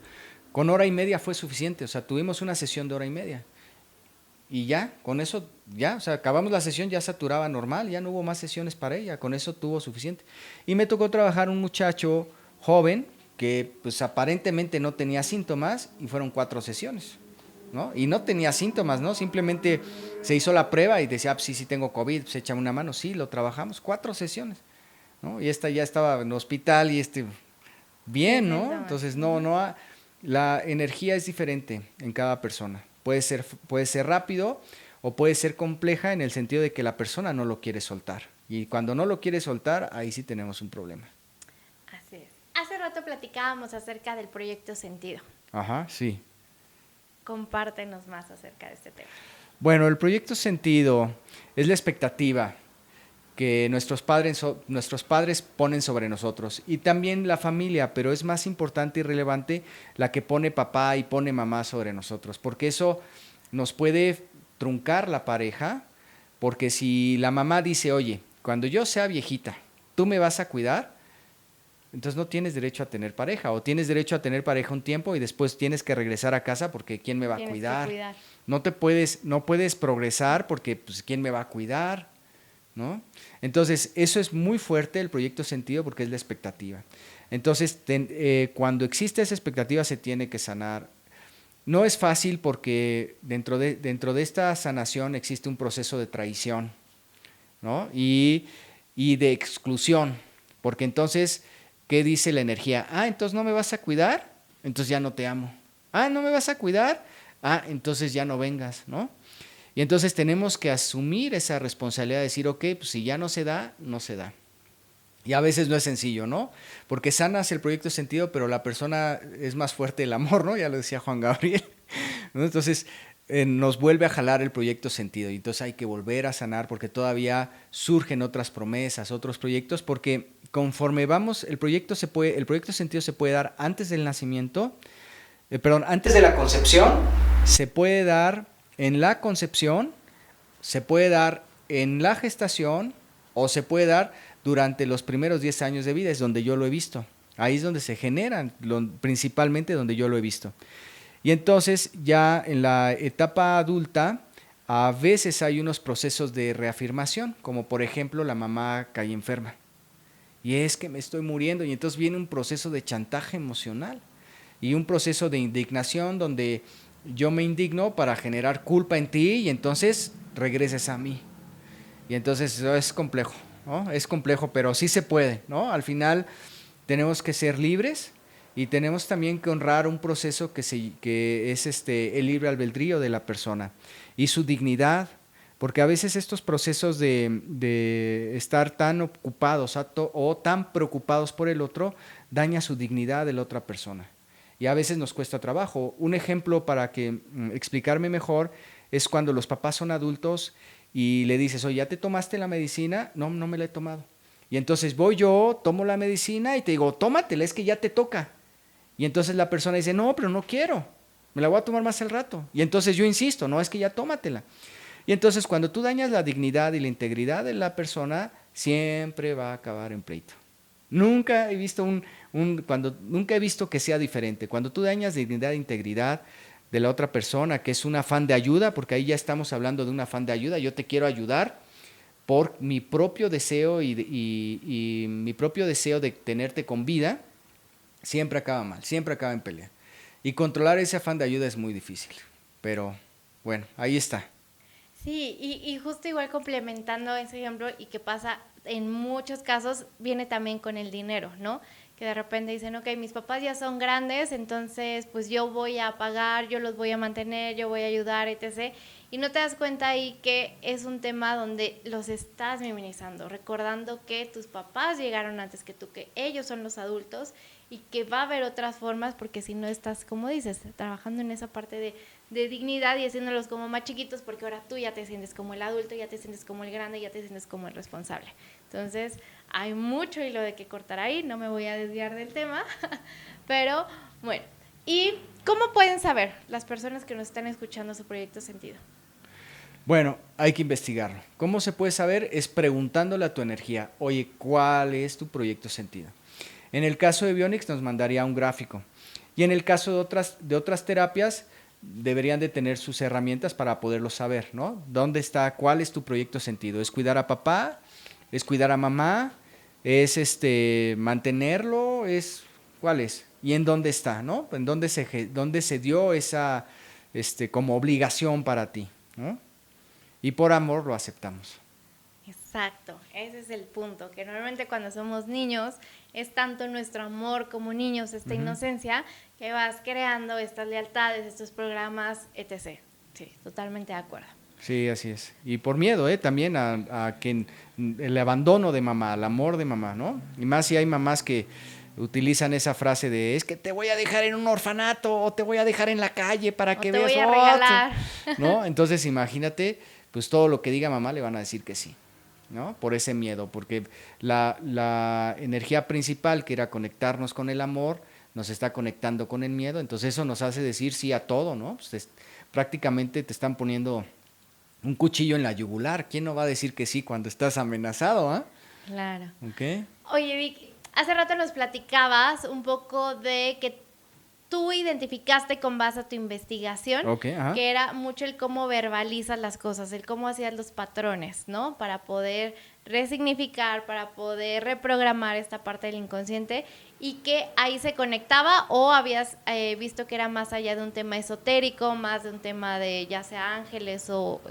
Con 1 hora y media fue suficiente, o sea, tuvimos una sesión de 1 hora y media. Y ya, con eso, ya, o sea, acabamos la sesión, ya saturaba normal, ya no hubo más sesiones para ella, con eso tuvo suficiente. Y me tocó trabajar un muchacho joven que pues aparentemente no tenía síntomas y fueron 4 sesiones, ¿no? Y no tenía síntomas, ¿no? Simplemente se hizo la prueba y decía, sí, sí tengo COVID, pues echa una mano, sí, lo trabajamos, 4 sesiones, ¿no? Y esta ya estaba en hospital y bien, ¿no? Entonces, la energía es diferente en cada persona. Puede ser rápido o puede ser compleja en el sentido de que la persona no lo quiere soltar. Y cuando no lo quiere soltar, ahí sí tenemos un problema. Así es. Hace rato platicábamos acerca del proyecto Sentido. Ajá, sí. Compártenos más acerca de este tema. Bueno, el proyecto Sentido es la expectativa. que nuestros padres ponen sobre nosotros. Y también la familia, pero es más importante y relevante la que pone papá y pone mamá sobre nosotros, porque eso nos puede truncar la pareja, porque si la mamá dice, oye, cuando yo sea viejita, tú me vas a cuidar, entonces no tienes derecho a tener pareja, o tienes derecho a tener pareja un tiempo y después tienes que regresar a casa porque ¿quién me va a cuidar? No puedes progresar porque pues, ¿quién me va a cuidar? ¿No? Entonces, eso es muy fuerte el proyecto sentido porque es la expectativa. Entonces, cuando existe esa expectativa se tiene que sanar. No es fácil porque dentro de esta sanación existe un proceso de traición, ¿no? Y de exclusión, porque entonces, ¿qué dice la energía? Ah, entonces no me vas a cuidar, entonces ya no te amo. Ah, no me vas a cuidar, ah, entonces ya no vengas, ¿no? Y entonces tenemos que asumir esa responsabilidad de decir, ok, pues si ya no se da, no se da. Y a veces no es sencillo, ¿no? Porque sanas el proyecto de sentido, pero la persona es más fuerte el amor, ¿no? Ya lo decía Juan Gabriel, ¿no? Entonces nos vuelve a jalar el proyecto sentido y entonces hay que volver a sanar porque todavía surgen otras promesas, otros proyectos, porque conforme vamos, el proyecto sentido se puede dar antes del nacimiento, antes de la concepción, se puede dar en la concepción, se puede dar en la gestación o se puede dar durante los primeros 10 años de vida, es donde yo lo he visto. Ahí es donde se generan, principalmente donde yo lo he visto. Y entonces ya en la etapa adulta, a veces hay unos procesos de reafirmación, como por ejemplo la mamá cae enferma. Y es que me estoy muriendo, y entonces viene un proceso de chantaje emocional y un proceso de indignación donde yo me indigno para generar culpa en ti y entonces regreses a mí. Y entonces eso es complejo, ¿no? Es complejo, pero sí se puede, ¿no? Al final tenemos que ser libres y tenemos también que honrar un proceso que es el libre albedrío de la persona y su dignidad, porque a veces estos procesos de estar tan ocupados o tan preocupados por el otro daña su dignidad de la otra persona. Y a veces nos cuesta trabajo. Un ejemplo para explicarme mejor es cuando los papás son adultos y le dices, oye, ¿ya te tomaste la medicina? No, no me la he tomado. Y entonces voy yo, tomo la medicina y te digo, tómatela, es que ya te toca. Y entonces la persona dice, no, pero no quiero, me la voy a tomar más al rato. Y entonces yo insisto, no, es que ya tómatela. Y entonces cuando tú dañas la dignidad y la integridad de la persona, siempre va a acabar en pleito. Nunca he visto nunca he visto que sea diferente. Cuando tú dañas dignidad e integridad de la otra persona, que es un afán de ayuda, porque ahí ya estamos hablando de un afán de ayuda, yo te quiero ayudar por mi propio deseo y mi propio deseo de tenerte con vida, siempre acaba mal, siempre acaba en pelea. Y controlar ese afán de ayuda es muy difícil, pero bueno, ahí está. Sí, y justo igual complementando ese ejemplo y que pasa en muchos casos, viene también con el dinero, ¿no? Que de repente dicen, ok, mis papás ya son grandes, entonces pues yo voy a pagar, yo los voy a mantener, yo voy a ayudar, etc. Y no te das cuenta ahí que es un tema donde los estás minimizando, recordando que tus papás llegaron antes que tú, que ellos son los adultos y que va a haber otras formas porque si no estás, como dices, trabajando en esa parte de dignidad y haciéndolos como más chiquitos porque ahora tú ya te sientes como el adulto, ya te sientes como el grande, ya te sientes como el responsable. Entonces hay mucho hilo de que cortar ahí, no me voy a desviar del tema, pero bueno. ¿Y cómo pueden saber las personas que nos están escuchando su proyecto sentido? Bueno, hay que investigarlo. ¿Cómo se puede saber? Es preguntándole a tu energía, oye, ¿cuál es tu proyecto sentido? En el caso de Bionics nos mandaría un gráfico. Y en el caso de otras terapias, deberían de tener sus herramientas para poderlo saber, ¿no? ¿Dónde está? ¿Cuál es tu proyecto sentido? ¿Es cuidar a papá? ¿Es cuidar a mamá? ¿Es mantenerlo? ¿Cuál es? ¿Y en dónde está? ¿No? ¿En dónde se dio esa como obligación para ti? ¿No? Y por amor lo aceptamos. Exacto, ese es el punto, que normalmente cuando somos niños es tanto nuestro amor como niños, esta inocencia, que vas creando estas lealtades, estos programas, etc. Sí, totalmente de acuerdo. Sí, así es. Y por miedo, también a que el abandono de mamá, el amor de mamá, ¿no? Y más si hay mamás que utilizan esa frase de, es que te voy a dejar en un orfanato o te voy a dejar en la calle para que veas. Te voy a regalar. ¿No? Entonces imagínate, pues todo lo que diga mamá le van a decir que sí. ¿no? Por ese miedo, porque la energía principal, que era conectarnos con el amor, nos está conectando con el miedo, entonces eso nos hace decir sí a todo, ¿no? Pues prácticamente te están poniendo un cuchillo en la yugular. ¿Quién no va a decir que sí cuando estás amenazado, ah? Claro. ¿Ok? Oye, Vic, hace rato nos platicabas un poco de que tú identificaste con base a tu investigación, Ok, ajá. que era mucho el cómo verbalizas las cosas, el cómo hacías los patrones, ¿no? Para poder resignificar, para poder reprogramar esta parte del inconsciente, y que ahí se conectaba, o habías visto que era más allá de un tema esotérico, más de un tema de ya sea ángeles o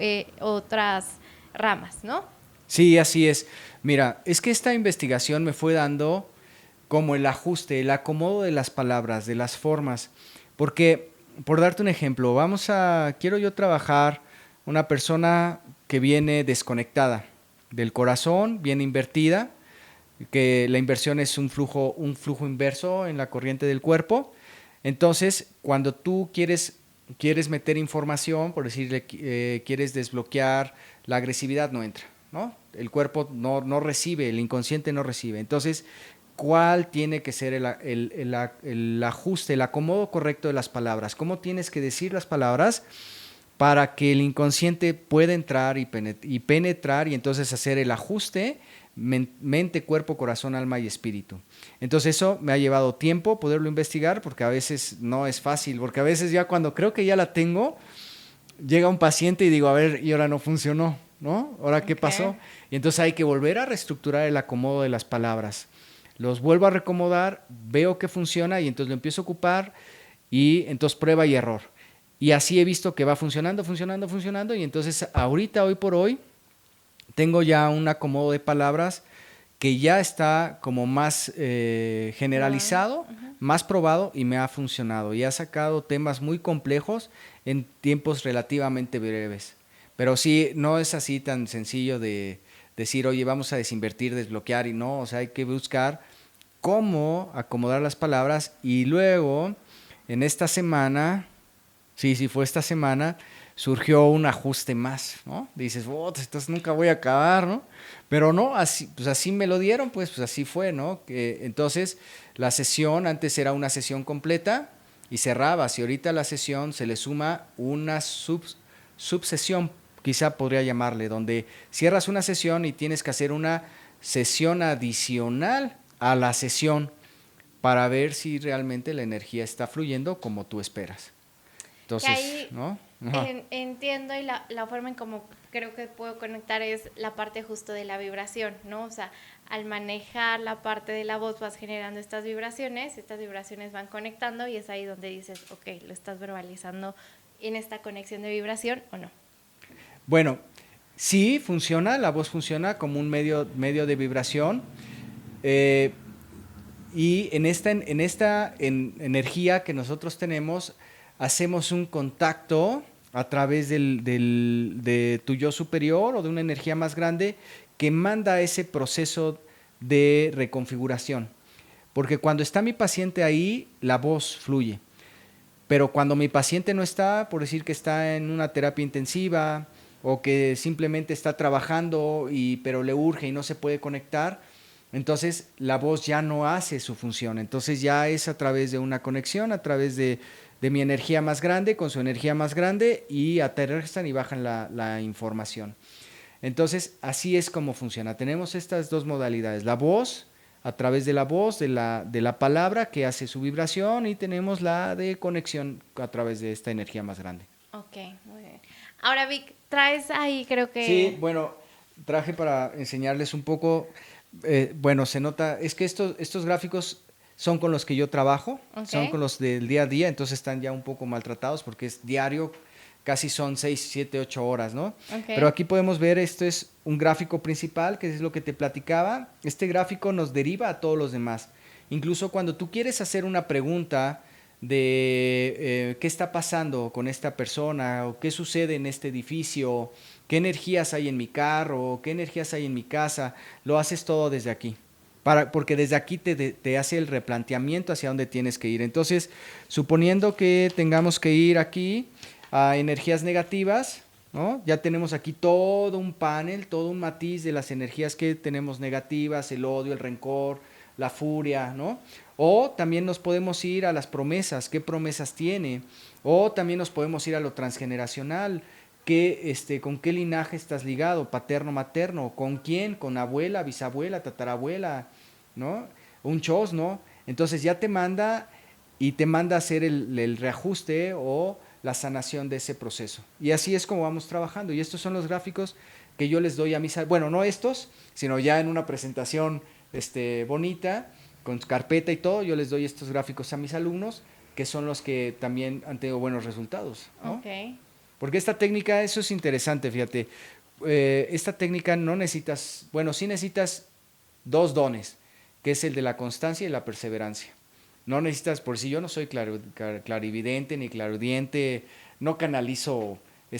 otras ramas, ¿no? Sí, así es. Mira, es que esta investigación me fue dando como el ajuste, el acomodo de las palabras, de las formas. Porque, por darte un ejemplo, quiero yo trabajar una persona que viene desconectada del corazón, viene invertida, que la inversión es un flujo inverso en la corriente del cuerpo. Entonces, cuando tú quieres meter información, por decirle, quieres desbloquear la agresividad, no entra, ¿no? El cuerpo no recibe, el inconsciente no recibe. Entonces, ¿cuál tiene que ser el ajuste, el acomodo correcto de las palabras? ¿Cómo tienes que decir las palabras para que el inconsciente pueda entrar y penetrar y entonces hacer el ajuste mente, cuerpo, corazón, alma y espíritu? Entonces eso me ha llevado tiempo poderlo investigar, porque a veces no es fácil, porque a veces ya cuando creo que ya la tengo, llega un paciente y digo, a ver, y ahora no funcionó, ¿no? ¿Ahora qué pasó? Y entonces hay que volver a reestructurar el acomodo de las palabras. Los vuelvo a recomodar, veo que funciona y entonces lo empiezo a ocupar, y entonces prueba y error. Y así he visto que va funcionando, y entonces ahorita, hoy por hoy, tengo ya un acomodo de palabras que ya está como más generalizado, más probado, y me ha funcionado. Y ha sacado temas muy complejos en tiempos relativamente breves. Pero sí, no es así tan sencillo de decir, oye, vamos a desinvertir, desbloquear, y no, o sea, hay que buscar cómo acomodar las palabras. Y luego, en esta semana, sí, fue esta semana, surgió un ajuste más, ¿no? Dices, entonces nunca voy a acabar, ¿no? Pero no, así, pues así me lo dieron, pues así fue, ¿no? Entonces, la sesión antes era una sesión completa y cerrabas, y ahorita a la sesión se le suma una subsesión, quizá podría llamarle, donde cierras una sesión y tienes que hacer una sesión adicional a la sesión para ver si realmente la energía está fluyendo como tú esperas. Entonces, ahí ¿no? entiendo, y la forma en cómo creo que puedo conectar es la parte justo de la vibración, ¿no? O sea, al manejar la parte de la voz vas generando estas vibraciones van conectando, y es ahí donde dices, ok, lo estás verbalizando en esta conexión de vibración o no. Bueno, sí funciona, la voz funciona como un medio de vibración. Y en esta energía que nosotros tenemos, hacemos un contacto a través de tu yo superior o de una energía más grande que manda ese proceso de reconfiguración. Porque cuando está mi paciente ahí, la voz fluye. Pero cuando mi paciente no está, por decir que está en una terapia intensiva o que simplemente está trabajando pero le urge y no se puede conectar, entonces la voz ya no hace su función. Entonces ya es a través de una conexión, a través de mi energía más grande con su energía más grande, y aterrizan y bajan la información. Entonces así es como funciona. Tenemos estas dos modalidades: la voz, a través de la voz, de la palabra que hace su vibración, y tenemos la de conexión a través de esta energía más grande. Ok, muy bien. Ahora, Vic, traes ahí, creo que... Sí, bueno, traje para enseñarles un poco. Bueno, se nota, es que estos gráficos son con los que yo trabajo, son con los del día a día, entonces están ya un poco maltratados porque es diario, casi son 6, 7, 8 horas, ¿no? Pero aquí podemos ver, esto es un gráfico principal, que es lo que te platicaba. Este gráfico nos deriva a todos los demás. Incluso cuando tú quieres hacer una pregunta de qué está pasando con esta persona, o qué sucede en este edificio, qué energías hay en mi carro, qué energías hay en mi casa, lo haces todo desde aquí. Porque desde aquí te hace el replanteamiento hacia dónde tienes que ir. Entonces, suponiendo que tengamos que ir aquí a energías negativas, ¿no? Ya tenemos aquí todo un panel, todo un matiz de las energías que tenemos negativas, el odio, el rencor, la furia, ¿no? O también nos podemos ir a las promesas, qué promesas tiene, o también nos podemos ir a lo transgeneracional, con qué linaje estás ligado, paterno, materno, con quién, con abuela, bisabuela, tatarabuela, ¿no? Un chos, ¿no? Entonces ya te manda y te manda a hacer el reajuste o la sanación de ese proceso. Y así es como vamos trabajando. Y estos son los gráficos que yo les doy a mis, bueno, no estos, sino ya en una presentación bonita, con carpeta y todo, yo les doy estos gráficos a mis alumnos, que son los que también han tenido buenos resultados, ¿no? Ok. Porque esta técnica, eso es interesante, fíjate, esta técnica no necesitas, bueno, sí necesitas dos dones, que es el de la constancia y la perseverancia. No necesitas, por si yo no soy clarividente ni clarividente, no canalizo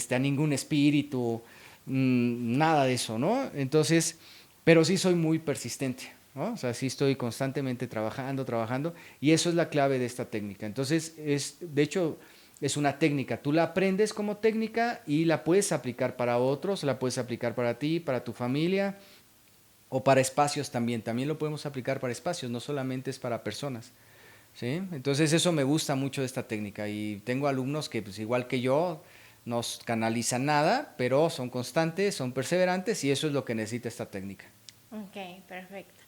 a ningún espíritu, nada de eso, ¿no? Entonces, pero sí soy muy persistente, ¿no? O sea, sí estoy constantemente trabajando, y eso es la clave de esta técnica. Entonces, de hecho, es una técnica. Tú la aprendes como técnica y la puedes aplicar para otros, la puedes aplicar para ti, para tu familia o para espacios también. También lo podemos aplicar para espacios, no solamente es para personas. ¿Sí? Entonces eso me gusta mucho de esta técnica y tengo alumnos que pues igual que yo no canalizan nada, pero son constantes, son perseverantes y eso es lo que necesita esta técnica. Ok, perfecto.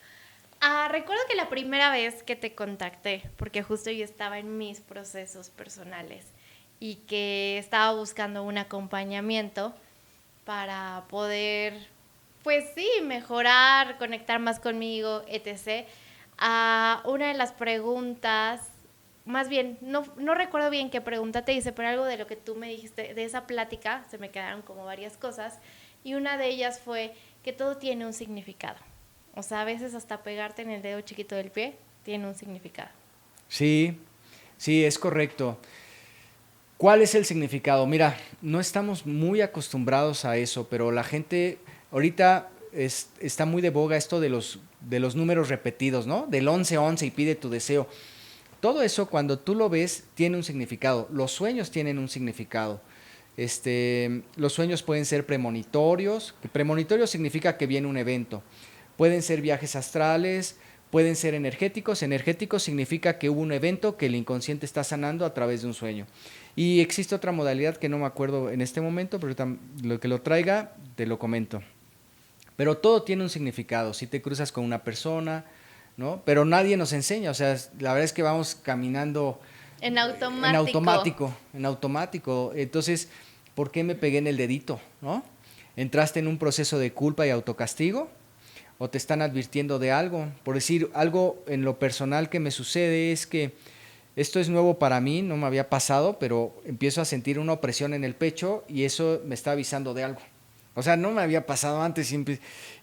Recuerdo que la primera vez que te contacté, porque justo yo estaba en mis procesos personales y que estaba buscando un acompañamiento para poder, pues sí, mejorar, conectar más conmigo, etc. Una de las preguntas, más bien, no recuerdo bien qué pregunta te hice, pero algo de lo que tú me dijiste, de esa plática, se me quedaron como varias cosas, y una de ellas fue que todo tiene un significado. O sea, a veces hasta pegarte en el dedo chiquito del pie tiene un significado. Sí, sí, es correcto. ¿Cuál es el significado? Mira, no estamos muy acostumbrados a eso, pero la gente ahorita está muy de boga esto de los números repetidos, ¿no? Del 11-11 y pide tu deseo. Todo eso cuando tú lo ves tiene un significado. Los sueños tienen un significado. Los sueños pueden ser premonitorios. Premonitorio significa que viene un evento. Pueden ser viajes astrales, pueden ser energéticos. Energéticos significa que hubo un evento que el inconsciente está sanando a través de un sueño. Y existe otra modalidad que no me acuerdo en este momento, pero lo que lo traiga te lo comento. Pero todo tiene un significado. Si te cruzas con una persona, ¿no? Pero nadie nos enseña, o sea, la verdad es que vamos caminando En automático. en automático. Entonces, ¿por qué me pegué en el dedito, no? ¿Entraste en un proceso de culpa y autocastigo? ¿O te están advirtiendo de algo? Por decir, algo en lo personal que me sucede es que esto es nuevo para mí, no me había pasado, pero empiezo a sentir una opresión en el pecho y eso me está avisando de algo. O sea, no me había pasado antes. Y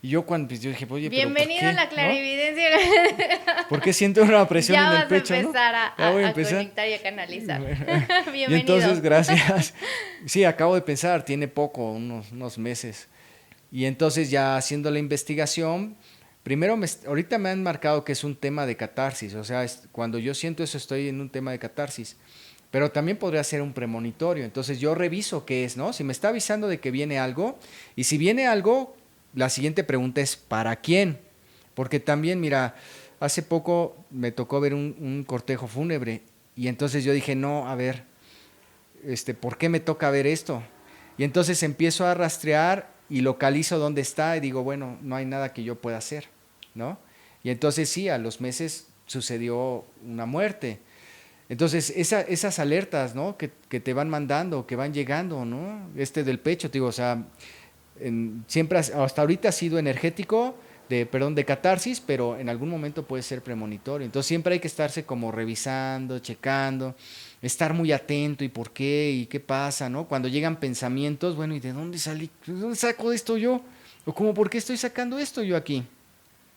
yo cuando pues, yo dije, oye, Bienvenido ¿pero por qué? a la clarividencia. ¿No? ¿Por qué siento una presión en el pecho? Ya vas a empezar, ¿no? a conectar y a canalizar. Bienvenido. Y entonces, gracias. Sí, acabo de pensar, tiene poco, unos meses. Y entonces ya haciendo la investigación, primero ahorita me han marcado que es un tema de catarsis. O sea, cuando yo siento eso estoy en un tema de catarsis. Pero también podría ser un premonitorio. Entonces yo reviso qué es, ¿no? Si me está avisando de que viene algo, y si viene algo, la siguiente pregunta es ¿para quién? Porque también, mira, hace poco me tocó ver un cortejo fúnebre y entonces yo dije, no, a ver, ¿por qué me toca ver esto? Y entonces empiezo a rastrear y localizo dónde está y digo, bueno, no hay nada que yo pueda hacer, ¿no? Y entonces sí, a los meses sucedió una muerte. Entonces, esas alertas, ¿no? Que te van mandando, que van llegando, ¿no? Del pecho, te digo, o sea, siempre, hasta ahorita ha sido energético, de catarsis, pero en algún momento puede ser premonitorio. Entonces, siempre hay que estarse como revisando, checando, estar muy atento y por qué y qué pasa, ¿no? Cuando llegan pensamientos, bueno, ¿y de dónde salí? ¿De dónde saco esto yo? ¿O cómo por qué estoy sacando esto yo aquí?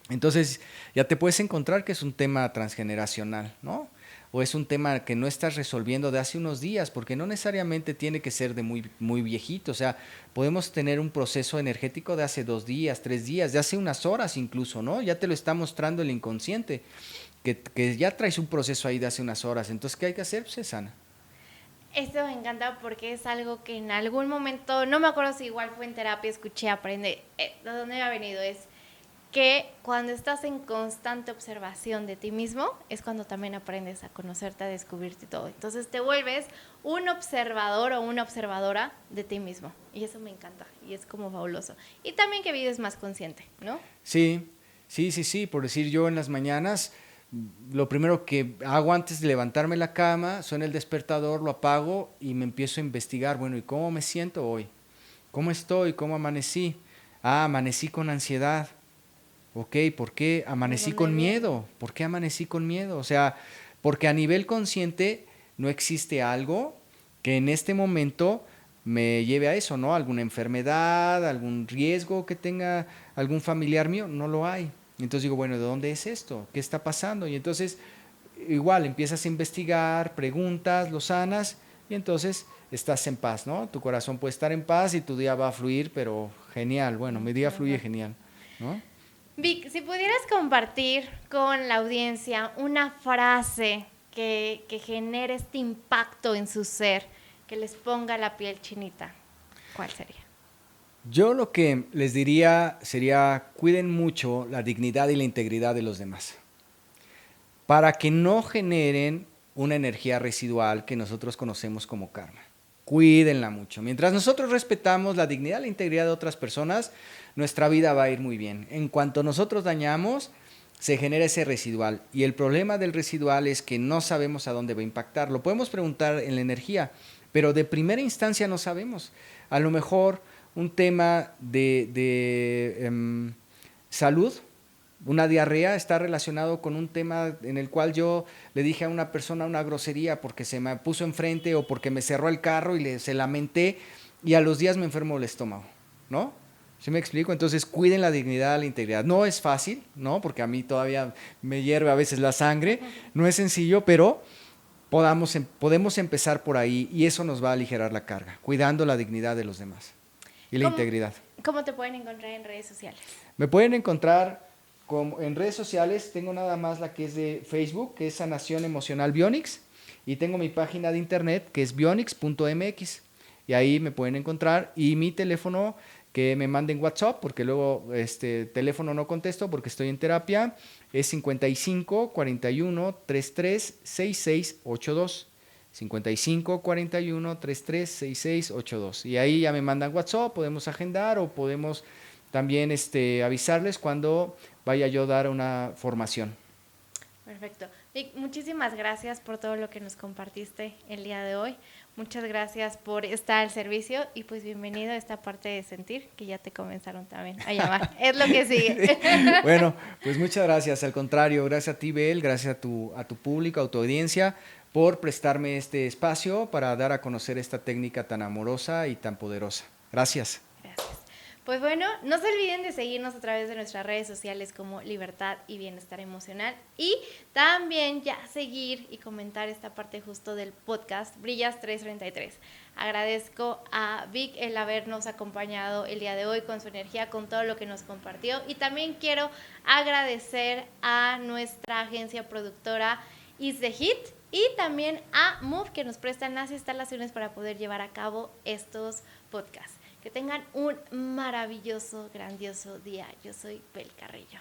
Entonces, ya te puedes encontrar que es un tema transgeneracional, ¿no? O es un tema que no estás resolviendo de hace unos días, porque no necesariamente tiene que ser de muy, muy viejito. O sea, podemos tener un proceso energético de hace 2 días, 3 días, de hace unas horas incluso, ¿no? Ya te lo está mostrando el inconsciente, que ya traes un proceso ahí de hace unas horas. Entonces, ¿qué hay que hacer? Pues se sana. Esto me encanta porque es algo que en algún momento, no me acuerdo si igual fue en terapia, escuché, aprende, ¿de dónde me ha venido? Es que cuando estás en constante observación de ti mismo, es cuando también aprendes a conocerte, a descubrirte todo. Entonces te vuelves un observador o una observadora de ti mismo. Y eso me encanta y es como fabuloso. Y también que vives más consciente, ¿no? Sí, sí. Por decir, yo en las mañanas, lo primero que hago antes de levantarme de la cama, suena el despertador, lo apago y me empiezo a investigar. Bueno, ¿y cómo me siento hoy? ¿Cómo estoy? ¿Cómo amanecí? Ah, amanecí con ansiedad. Ok, ¿por qué ¿De amanecí dónde con viene? miedo? ¿Por qué amanecí con miedo? O sea, porque a nivel consciente no existe algo que en este momento me lleve a eso, ¿no? Alguna enfermedad, algún riesgo que tenga algún familiar mío, no lo hay. Entonces digo, bueno, ¿de dónde es esto? ¿Qué está pasando? Y entonces igual empiezas a investigar, preguntas, lo sanas y entonces estás en paz, ¿no? Tu corazón puede estar en paz y tu día va a fluir, pero genial, bueno, mi día fluye Perfecto. genial, ¿no? Vic, si pudieras compartir con la audiencia una frase que genere este impacto en su ser, que les ponga la piel chinita, ¿cuál sería? Yo lo que les diría sería cuiden mucho la dignidad y la integridad de los demás, para que no generen una energía residual que nosotros conocemos como karma. Cuídenla mucho. Mientras nosotros respetamos la dignidad y la integridad de otras personas, nuestra vida va a ir muy bien. En cuanto nosotros dañamos, se genera ese residual. Y el problema del residual es que no sabemos a dónde va a impactar. Lo podemos preguntar en la energía, pero de primera instancia no sabemos. A lo mejor un tema de salud, una diarrea está relacionado con un tema en el cual yo le dije a una persona una grosería porque se me puso enfrente o porque me cerró el carro y se lamenté y a los días me enfermó el estómago, ¿no? ¿Sí me explico? Entonces cuiden la dignidad, la integridad. No es fácil, ¿no? Porque a mí todavía me hierve a veces la sangre. No es sencillo, pero podemos empezar por ahí y eso nos va a aligerar la carga, cuidando la dignidad de los demás y la ¿Cómo, integridad. cómo te pueden encontrar en redes sociales? Me pueden encontrar en redes sociales, tengo nada más la que es de Facebook, que es Sanación Emocional Bionics, y tengo mi página de internet que es bionics.mx, y ahí me pueden encontrar, y mi teléfono que me manden WhatsApp, porque luego teléfono no contesto porque estoy en terapia, es 55 41 33 66 82. 55 41 33 66 82. Y ahí ya me mandan WhatsApp, podemos agendar o podemos también avisarles cuando vaya yo a dar una formación. Perfecto. Vic, muchísimas gracias por todo lo que nos compartiste el día de hoy. Muchas gracias por estar al servicio y pues bienvenido a esta parte de sentir que ya te comenzaron también a llamar. Es lo que sigue. Bueno, pues muchas gracias. Al contrario, gracias a ti, Bel, gracias a tu público, a tu audiencia, por prestarme este espacio para dar a conocer esta técnica tan amorosa y tan poderosa. Gracias. Gracias. Pues bueno, no se olviden de seguirnos a través de nuestras redes sociales como Libertad y Bienestar Emocional y también ya seguir y comentar esta parte justo del podcast Brillas 333. Agradezco a Vic el habernos acompañado el día de hoy con su energía, con todo lo que nos compartió y también quiero agradecer a nuestra agencia productora Is The Hit y también a Move que nos prestan las instalaciones para poder llevar a cabo estos podcasts. Que tengan un maravilloso, grandioso día. Yo soy Bel Carrillo.